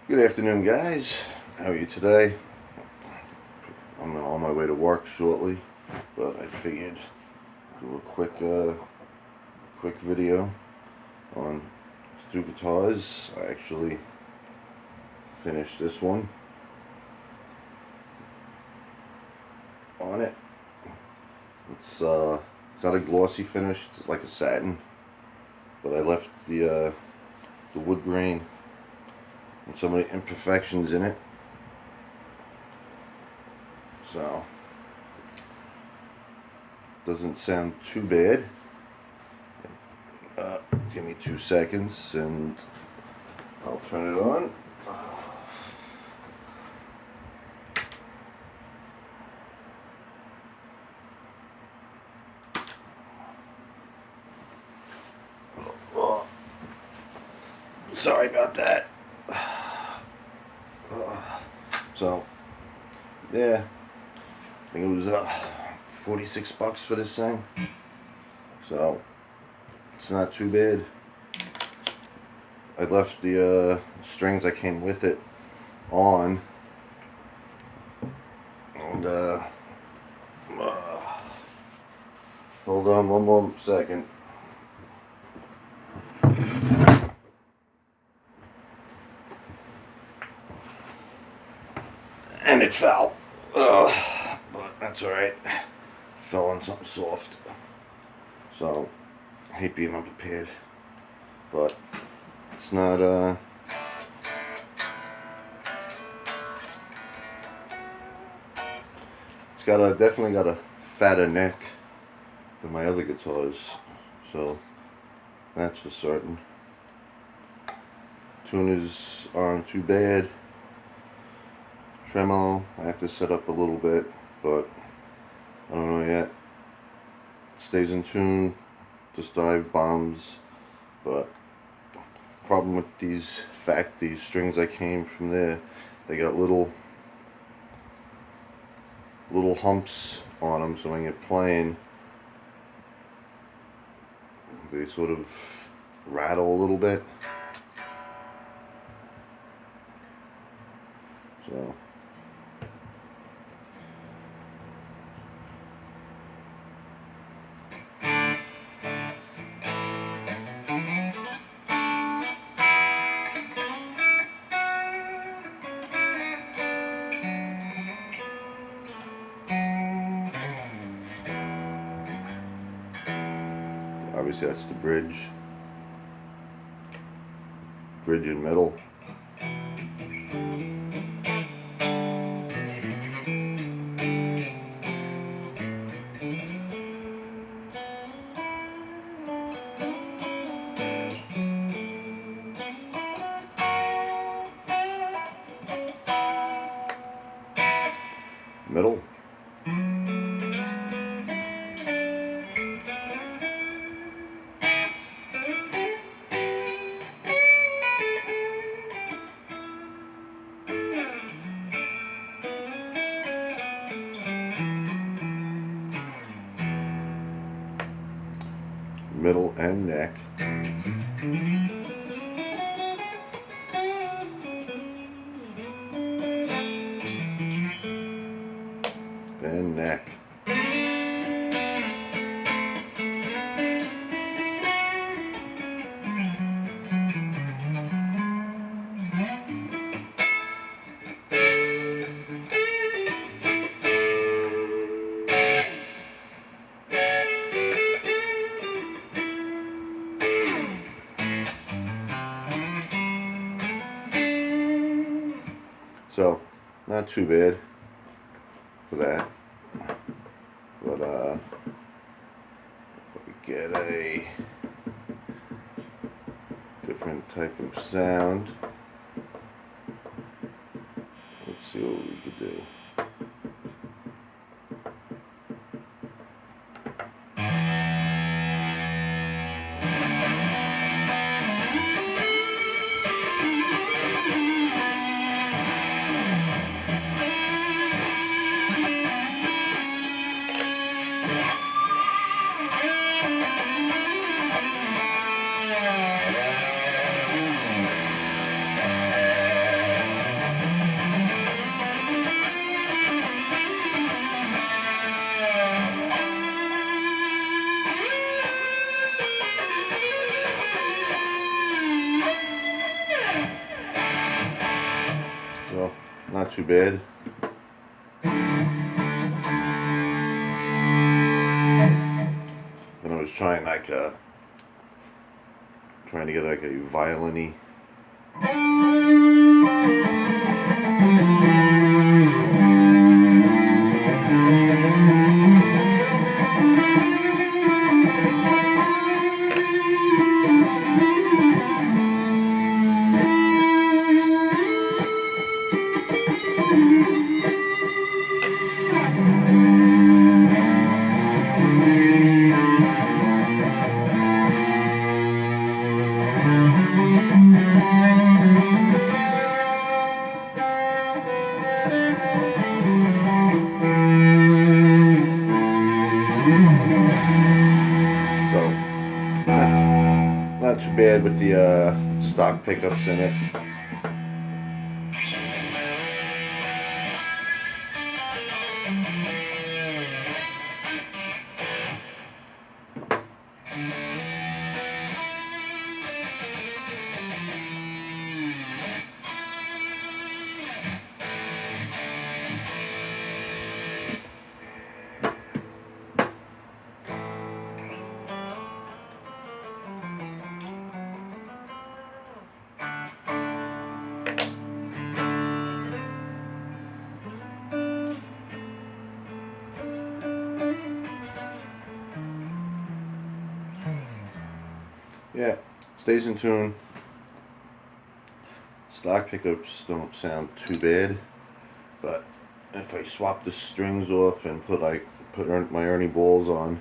Good afternoon, guys. How are you today? I'm on my way to work shortly, but I figured do a quick video on Stu guitars. I actually finished this one on it. It's not a glossy finish. It's like a satin, but I left the wood grain and some of the imperfections in it. So doesn't sound too bad. Give me 2 seconds and I'll turn it on. Oh, sorry about that. So, yeah, I think it was $46 for this thing. So, it's not too bad. I left the strings that came with it on, and hold on one more second. And it fell. But that's alright. Fell on something soft. So, I hate being unprepared. But, it's not, it's definitely got a fatter neck than my other guitars. So, that's for certain. Tuners aren't too bad. Tremolo, I have to set up a little bit, but I don't know yet. Stays in tune, just dive bombs, but problem with these strings that came from there, they got little humps on them, so when you're playing, they sort of rattle a little bit. So. Obviously that's the bridge in middle. Middle. Middle and neck. And neck. So, not too bad for that. But, if we get a different type of sound, let's see what we could do. not too bad. Then I was trying trying to get like a violin-y. So not too bad with the stock pickups in it. Yeah, stays in tune. Stock pickups don't sound too bad, but if I swap the strings off and put my Ernie balls on,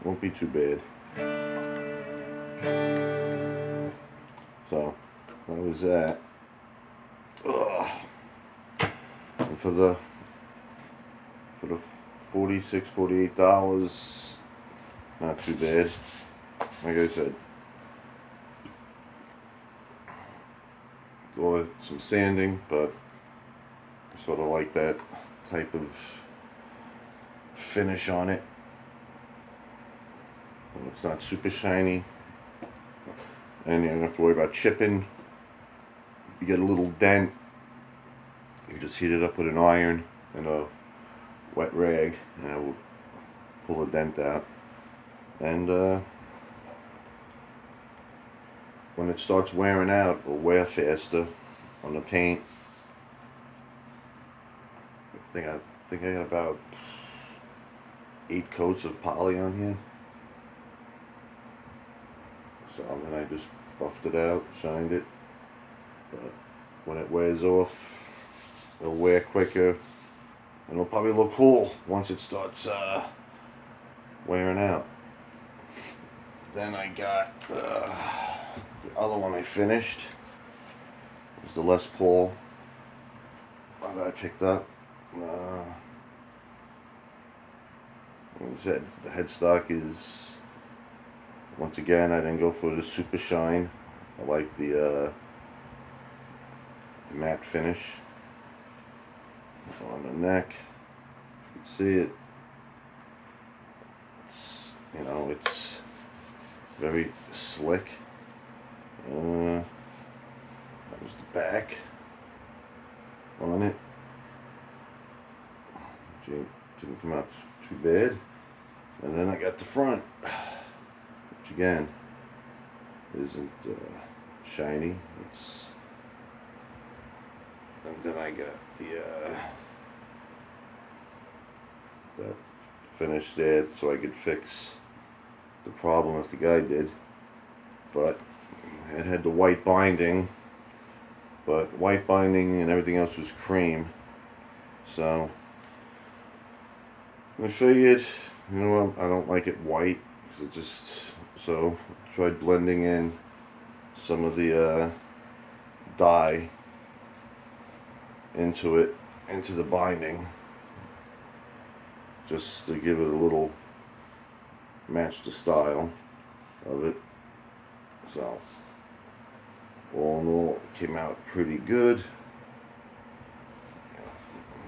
won't be too bad. So that was that. Ugh. And for the $48, not too bad. Like I said, some sanding, but I sort of like that type of finish on it. It's not super shiny, and you don't have to worry about chipping. You get a little dent, you just heat it up with an iron and a wet rag, and it will pull the dent out. And when it starts wearing out, it'll wear faster on the paint. I think I got about 8 coats of poly on here. So then I just buffed it out, shined it. But when it wears off, it'll wear quicker, and it'll probably look cool once it starts wearing out. Then I got the other one I finished. It was the Les Paul that I picked up. Like I said, the headstock is, once again, I didn't go for the super shine. I like the matte finish on the neck. You can see it. It's very slick. That was the back on it. Didn't come out too bad. And then I got the front, which again isn't shiny. And then I got that finish there so I could fix the problem that the guy did. But it had the white binding, but white binding and everything else was cream. So I figured, you know what, I don't like it white, because it just, so I tried blending in some of the dye into the binding, just to give it a little, match the style of it. So all in all, it came out pretty good.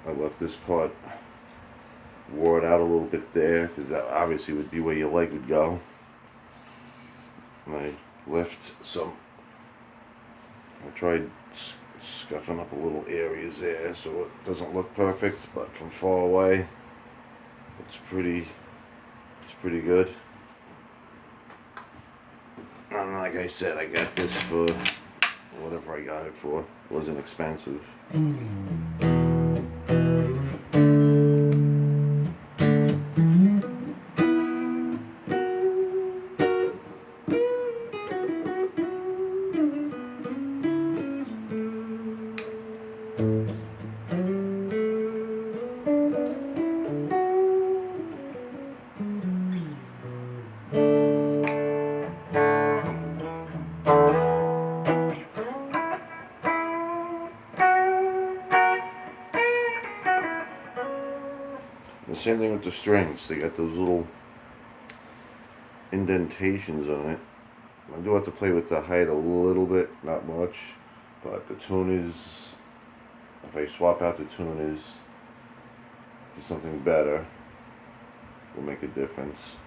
I left this part wore it out a little bit there because that obviously would be where your leg would go. And I left some, I tried scuffing up a little areas there so it doesn't look perfect, but from far away it's pretty good. And like I said, I got this for whatever I got it for. It wasn't expensive. The same thing with the strings. They got those little indentations on it. I do have to play with the height a little bit, not much, but the tuners, if I swap out the tuners to something better, will make a difference.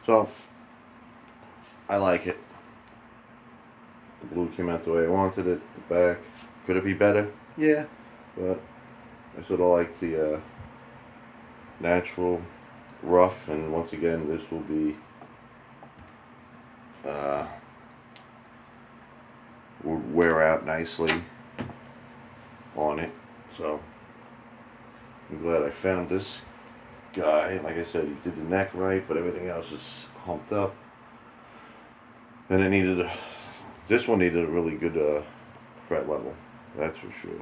So, I like it. The blue came out the way I wanted it. The back, could it be better? Yeah, but I sort of like the natural rough, and once again, this will be will wear out nicely on it. So, I'm glad I found this guy. Like I said, he did the neck right, but everything else is humped up. And it needed this one needed a really good fret level, that's for sure.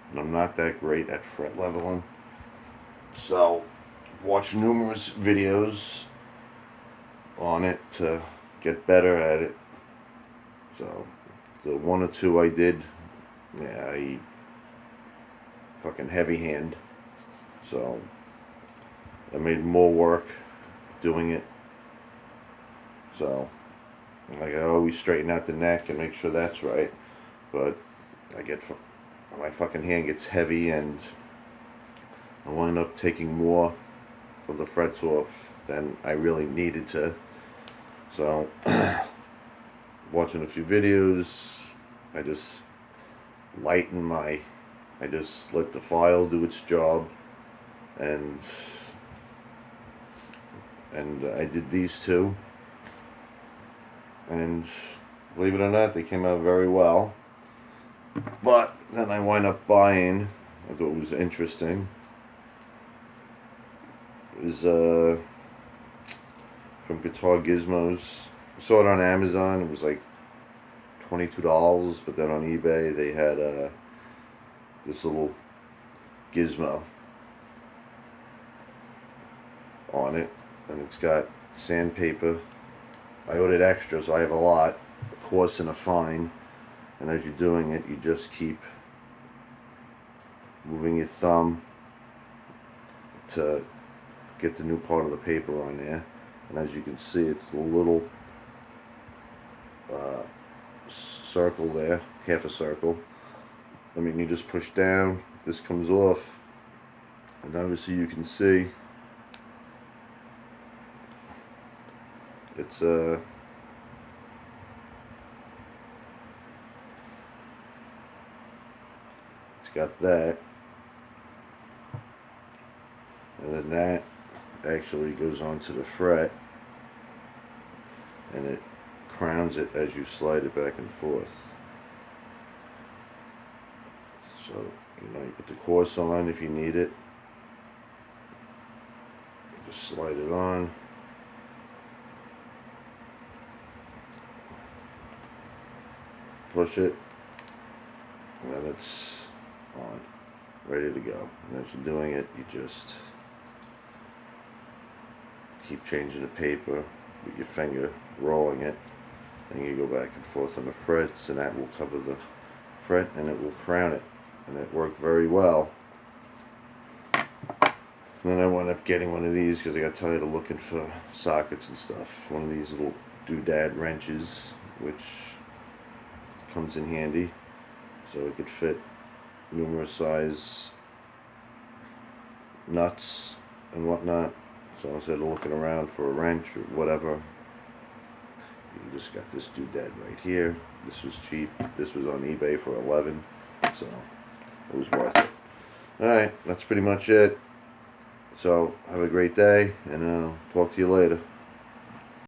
And I'm not that great at fret leveling, so I've watched numerous videos on it to get better at it. So the one or two I did, yeah, I fucking heavy hand. So I made more work doing it. So like I always straighten out the neck and make sure that's right, but my fucking hand gets heavy and I wind up taking more of the frets off than I really needed to. So watching a few videos, I just let the file do its job, and I did these two, and believe it or not, they came out very well. But then I wind up buying, I thought it was interesting, it was from Guitar Gizmos. I saw it on Amazon. It was like $22, but then on eBay they had this little gizmo on it, and it's got sandpaper. I ordered extra, so I have a lot, a coarse and a fine. And as you're doing it, you just keep moving your thumb to get the new part of the paper on there. And as you can see, it's a little circle there, half a circle. I mean, you just push down, this comes off, and obviously you can see it's got that, and then that actually goes onto the fret, and it crowns it as you slide it back and forth. So, you put the coarse on if you need it. Just slide it on. Push it, and then it's on, ready to go. And as you're doing it, you just keep changing the paper with your finger, rolling it, and you go back and forth on the frets, and that will cover the fret and it will crown it, and it worked very well. And then I wound up getting one of these because I got tired of looking for sockets and stuff. One of these little doodad wrenches, which comes in handy, so it could fit numerous size nuts and whatnot. So instead of looking around for a wrench or whatever, you just got this doodad right here. This was cheap. This was on eBay for $11, so it was worth it. Alright, that's pretty much it. So have a great day, and I'll talk to you later.